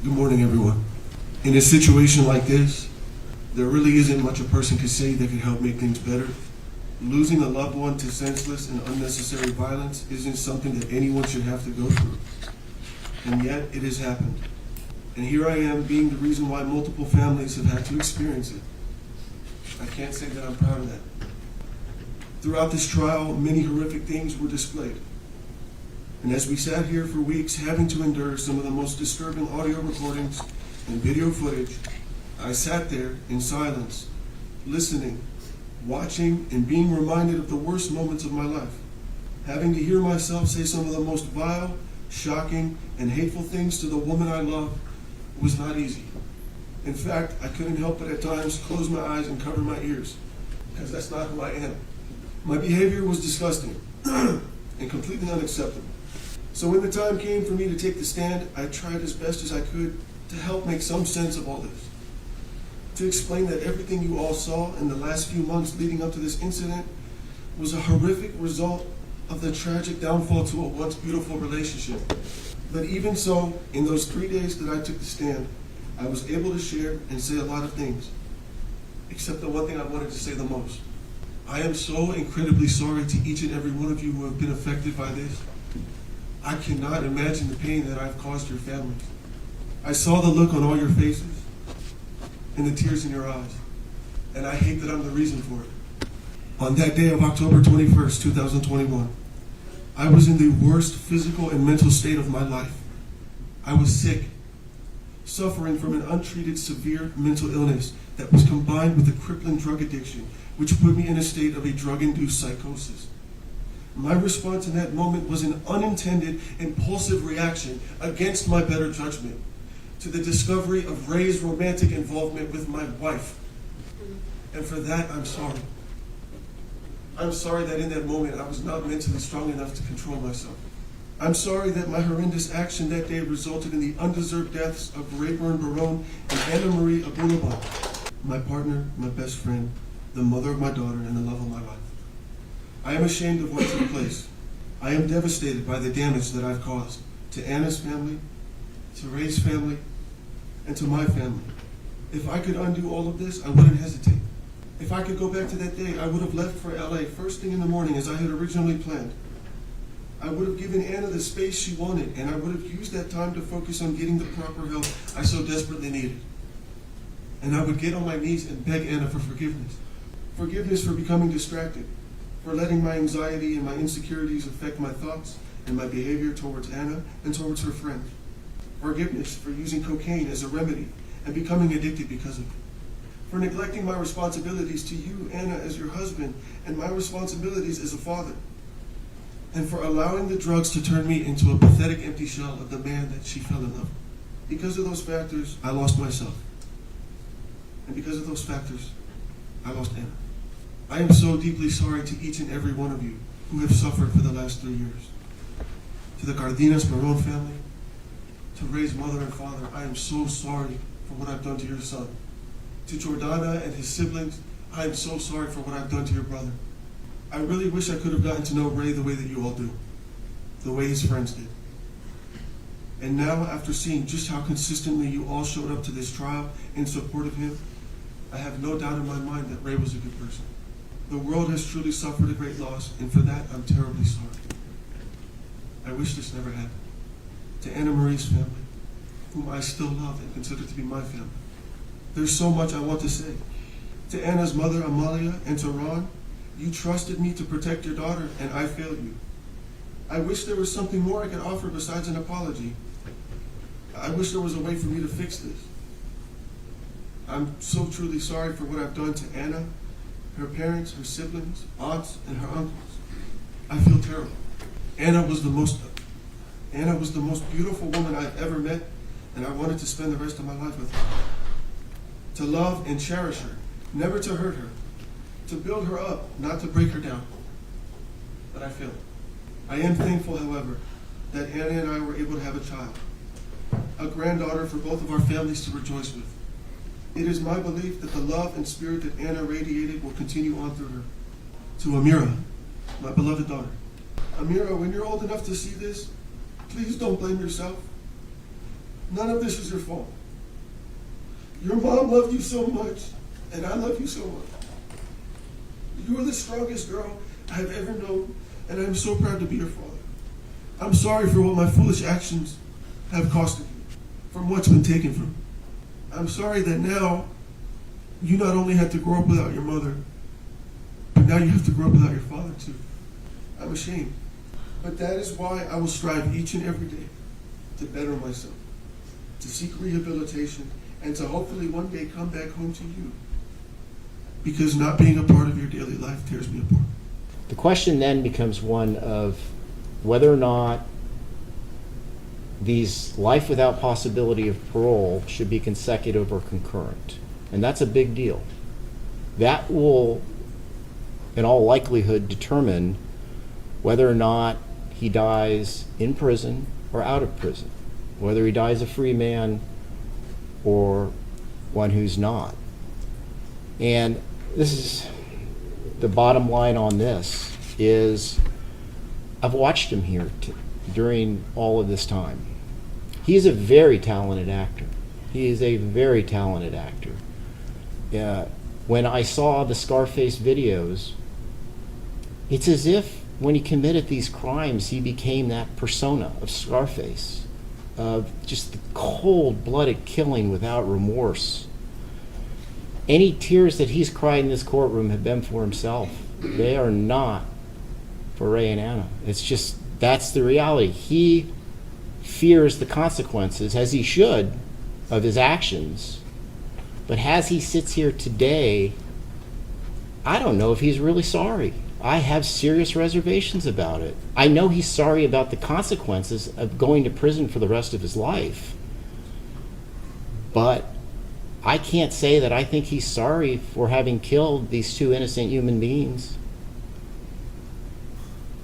Good morning, everyone. In a situation like this, there really isn't much a person could say that could help make things better. Losing a loved one to senseless and unnecessary violence isn't something that anyone should have to go through. And yet, it has happened. And here I am being the reason why multiple families have had to experience it. I can't say that I'm proud of that. Throughout this trial, many horrific things were displayed. And as we sat here for weeks having to endure some of the most disturbing audio recordings and video footage, I sat there in silence, listening, watching, and being reminded of the worst moments of my life. Having to hear myself say some of the most vile, shocking, and hateful things to the woman I love was not easy. In fact, I couldn't help but at times close my eyes and cover my ears, because that's not who I am. My behavior was disgusting and completely unacceptable. So when the time came for me to take the stand, I tried as best as I could to help make some sense of all this. To explain that everything you all saw in the last few months leading up to this incident was a horrific result of the tragic downfall to a once beautiful relationship. But even so, in those 3 days that I took the stand, I was able to share and say a lot of things, except the one thing I wanted to say the most. I am so incredibly sorry to each and every one of you who have been affected by this. I cannot imagine the pain that I've caused your families. I saw the look on all your faces and the tears in your eyes, and I hate that I'm the reason for it. On that day of October 21st, 2021, I was in the worst physical and mental state of my life. I was sick, suffering from an untreated severe mental illness that was combined with a crippling drug addiction, which put me in a state of a drug-induced psychosis. My response in that moment was an unintended, impulsive reaction against my better judgment to the discovery of Ray's romantic involvement with my wife. And for that, I'm sorry. I'm sorry that in that moment I was not mentally strong enough to control myself. I'm sorry that my horrendous action that day resulted in the undeserved deaths of Rayburn Barone and Anna Marie Abulaban, my partner, my best friend, the mother of my daughter, and the love of my life. I am ashamed of what took place. I am devastated by the damage that I've caused to Anna's family, to Ray's family, and to my family. If I could undo all of this, I wouldn't hesitate. If I could go back to that day, I would have left for LA first thing in the morning as I had originally planned. I would have given Anna the space she wanted, and I would have used that time to focus on getting the proper help I so desperately needed. And I would get on my knees and beg Anna for forgiveness. Forgiveness for becoming distracted, for letting my anxiety and my insecurities affect my thoughts and my behavior towards Anna and towards her friend. Forgiveness for using cocaine as a remedy and becoming addicted because of it. For neglecting my responsibilities to you, Anna, as your husband, and my responsibilities as a father. And for allowing the drugs to turn me into a pathetic empty shell of the man that she fell in love with. Because of those factors, I lost myself. And because of those factors, I lost Anna. I am so deeply sorry to each and every one of you who have suffered for the last 3 years. To the Cardenas Barone family, to Ray's mother and father, I am so sorry for what I've done to your son. To Jordana and his siblings, I am so sorry for what I've done to your brother. I really wish I could have gotten to know Ray the way that you all do, the way his friends did. And now, after seeing just how consistently you all showed up to this trial in support of him, I have no doubt in my mind that Ray was a good person. The world has truly suffered a great loss, and for that, I'm terribly sorry. I wish this never happened. To Anna Marie's family, whom I still love and consider to be my family, there's so much I want to say. To Anna's mother, Amalia, and to Ron, you trusted me to protect your daughter, and I failed you. I wish there was something more I could offer besides an apology. I wish there was a way for me to fix this. I'm so truly sorry for what I've done to Anna, her parents, her siblings, aunts, and her uncles. I feel terrible. Anna was the most beautiful woman I've ever met, and I wanted to spend the rest of my life with her. To love and cherish her, never to hurt her, to build her up, not to break her down. But I failed. I am thankful, however, that Anna and I were able to have a child, a granddaughter for both of our families to rejoice with. It is my belief that the love and spirit that Anna radiated will continue on through her. To Amira, my beloved daughter. Amira, when you're old enough to see this, please don't blame yourself. None of this was your fault. Your mom loved you so much, and I love you so much. You are the strongest girl I have ever known, and I am so proud to be your father. I'm sorry for what my foolish actions have costed you, from what's been taken from you. I'm sorry that now you not only have to grow up without your mother, but now you have to grow up without your father too. I'm ashamed. But that is why I will strive each and every day to better myself, to seek rehabilitation, and to hopefully one day come back home to you. Because not being a part of your daily life tears me apart. The question then becomes one of whether or not these life without possibility of parole should be consecutive or concurrent. And that's a big deal. That will, in all likelihood, determine whether or not he dies in prison or out of prison, whether he dies a free man or one who's not. And this is the bottom line on this is I've watched him here during all of this time. He's a very talented actor. He is a very talented actor. When I saw the Scarface videos, it's as if when he committed these crimes, he became that persona of Scarface, of just the cold-blooded killing without remorse. Any tears that he's cried in this courtroom have been for himself. They are not for Ray and Anna. It's just, that's the reality. He fears the consequences, as he should, of his actions. But as he sits here today, I don't know if he's really sorry. I have serious reservations about it. I know he's sorry about the consequences of going to prison for the rest of his life. But I can't say that I think he's sorry for having killed these two innocent human beings.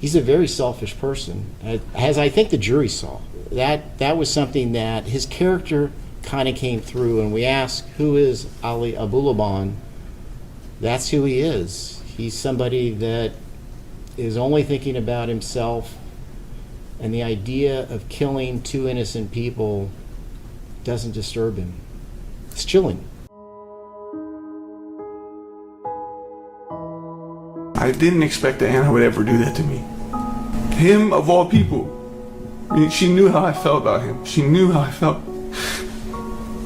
He's a very selfish person, as I think the jury saw. That was something that his character kind of came through, and we ask, who is Ali Abulaban? That's who he is. He's somebody that is only thinking about himself, and the idea of killing two innocent people doesn't disturb him. It's chilling. I didn't expect that Anna would ever do that to me. Him, of all people. I mean, she knew how I felt about him. She knew how I felt.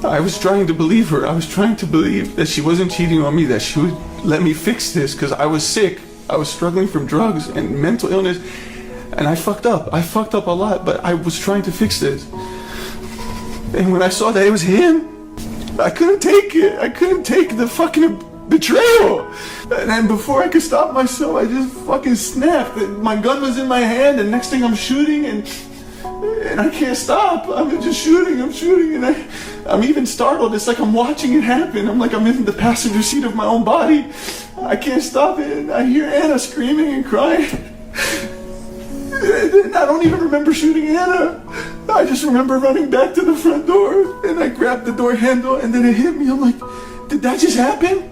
I was trying to believe her. I was trying to believe that she wasn't cheating on me, that she would let me fix this, because I was sick. I was struggling from drugs and mental illness, and I fucked up. I fucked up a lot, but I was trying to fix this. And when I saw that it was him, I couldn't take it. I couldn't take the fucking betrayal. And then before I could stop myself, I just fucking snapped. My gun was in my hand, and next thing I'm shooting, and I can't stop. I'm just shooting, and I'm even startled. It's like I'm watching it happen. I'm like I'm in the passenger seat of my own body. I can't stop it, and I hear Anna screaming and crying. And I don't even remember shooting Anna. I just remember running back to the front door, and I grabbed the door handle, and then it hit me. I'm like, did that just happen?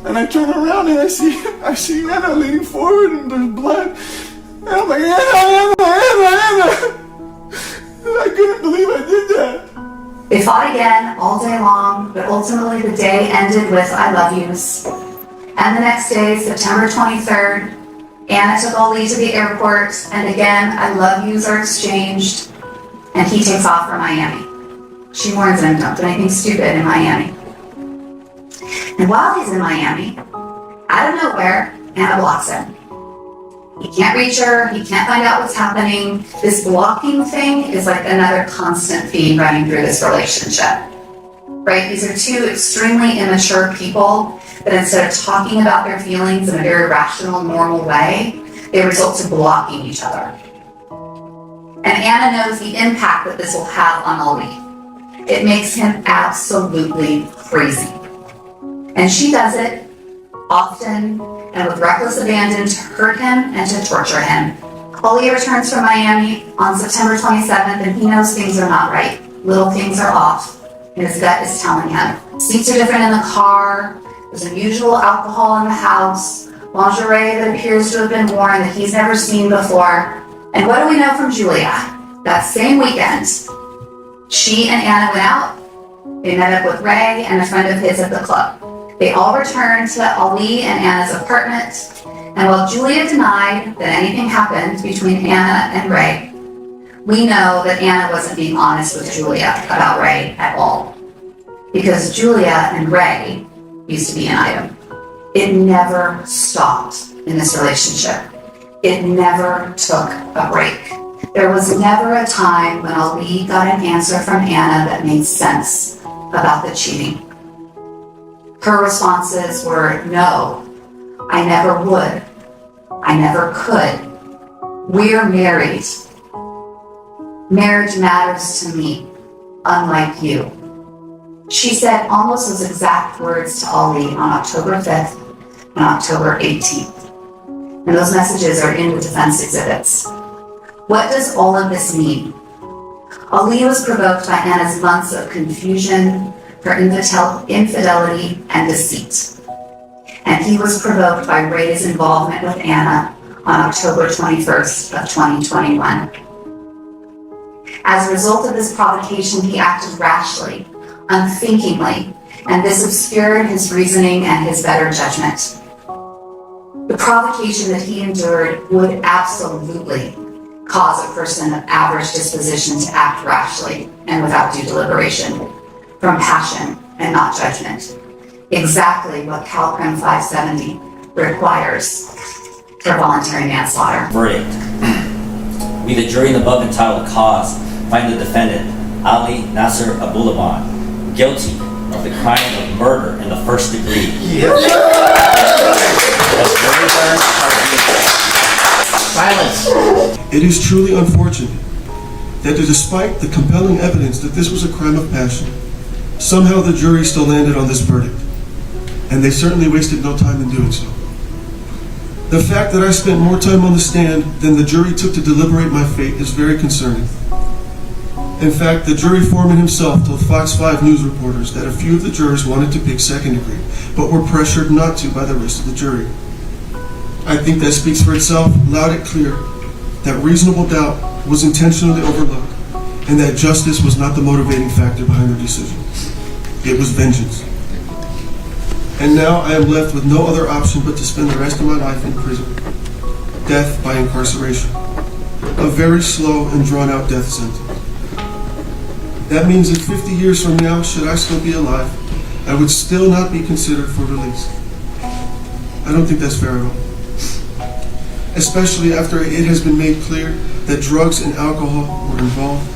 And I turn around and I see Anna leaning forward, and there's blood. And I'm like, Anna. I couldn't believe I did that. They fought again all day long, but ultimately the day ended with I love yous. And the next day, September 23rd, Anna took Ali to the airport, and again, I love yous are exchanged, and he takes off for Miami. She warns him, don't do anything stupid in Miami. And while he's in Miami, out of nowhere, Anna blocks him. He can't reach her, he can't find out what's happening. This blocking thing is like another constant theme running through this relationship. Right? These are two extremely immature people that instead of talking about their feelings in a very rational, normal way, they result to blocking each other. And Anna knows the impact that this will have on Ali. It makes him absolutely crazy. And she does it often and with reckless abandon to hurt him and to torture him. Ali returns from Miami on September 27th, and he knows things are not right. Little things are off, and his gut is telling him. Seats are different in the car, there's unusual alcohol in the house, lingerie that appears to have been worn that he's never seen before. And what do we know from Julia? That same weekend, She and Anna went out. They met up with Ray and a friend of his at the club. They all returned to Ali and Anna's apartment. And while Julia denied that anything happened between Anna and Ray, we know that Anna wasn't being honest with Julia about Ray at all. Because Julia and Ray used to be an item. It never stopped in this relationship. It never took a break. There was never a time when Ali got an answer from Anna that made sense about the cheating. Her responses were, no, I never would. I never could. We're married. Marriage matters to me, unlike you. She said almost those exact words to Ali on October 5th and October 18th. And those messages are in the defense exhibits. What does all of this mean? Ali was provoked by Anna's months of confusion, her infidelity, and deceit. And he was provoked by Ray's involvement with Anna on October 21st of 2021. As a result of this provocation, he acted rashly, unthinkingly, and this obscured his reasoning and his better judgment. The provocation that he endured would absolutely cause a person of average disposition to act rashly and without due deliberation, from passion and not judgment. Exactly what CalCrim 570 requires for voluntary manslaughter. Verdict. We, the jury in the above entitled cause, find the defendant, Ali Nasser Abulaban, guilty of the crime of murder in the first degree. Silence. It is truly unfortunate that despite the compelling evidence that this was a crime of passion, somehow the jury still landed on this verdict, and they certainly wasted no time in doing so. The fact that I spent more time on the stand than the jury took to deliberate my fate is very concerning. In fact, the jury foreman himself told Fox 5 news reporters that a few of the jurors wanted to pick second degree, but were pressured not to by the rest of the jury. I think that speaks for itself, loud and clear, that reasonable doubt was intentionally overlooked, and that justice was not the motivating factor behind their decision. It was vengeance. And now I am left with no other option but to spend the rest of my life in prison. Death by incarceration. A very slow and drawn-out death sentence. That means that 50 years from now, should I still be alive, I would still not be considered for release. I don't think that's fair at all. Especially after it has been made clear that drugs and alcohol were involved.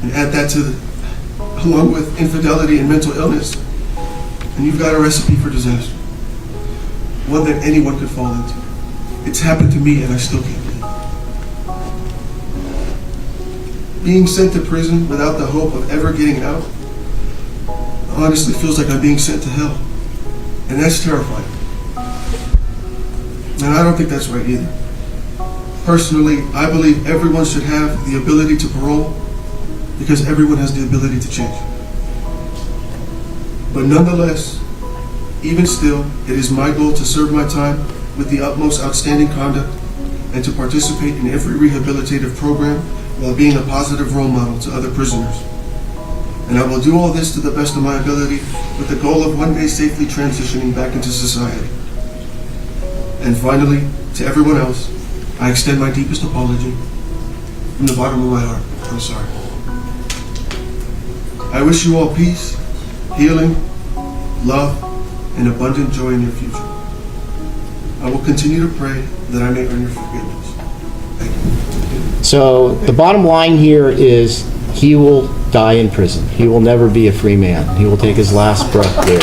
And add that to along with infidelity and mental illness, and you've got a recipe for disaster. One that anyone could fall into. It's happened to me and I still can't believe it. Being sent to prison without the hope of ever getting out honestly feels like I'm being sent to hell. And that's terrifying. And I don't think that's right either. Personally, I believe everyone should have the ability to parole because everyone has the ability to change. But nonetheless, even still, it is my goal to serve my time with the utmost outstanding conduct and to participate in every rehabilitative program while being a positive role model to other prisoners. And I will do all this to the best of my ability with the goal of one day safely transitioning back into society. And finally, to everyone else, I extend my deepest apology from the bottom of my heart. I'm sorry. I wish you all peace, healing, love, and abundant joy in your future. I will continue to pray that I may earn your forgiveness. Thank you. So the bottom line here is he will die in prison. He will never be a free man. He will take his last breath there.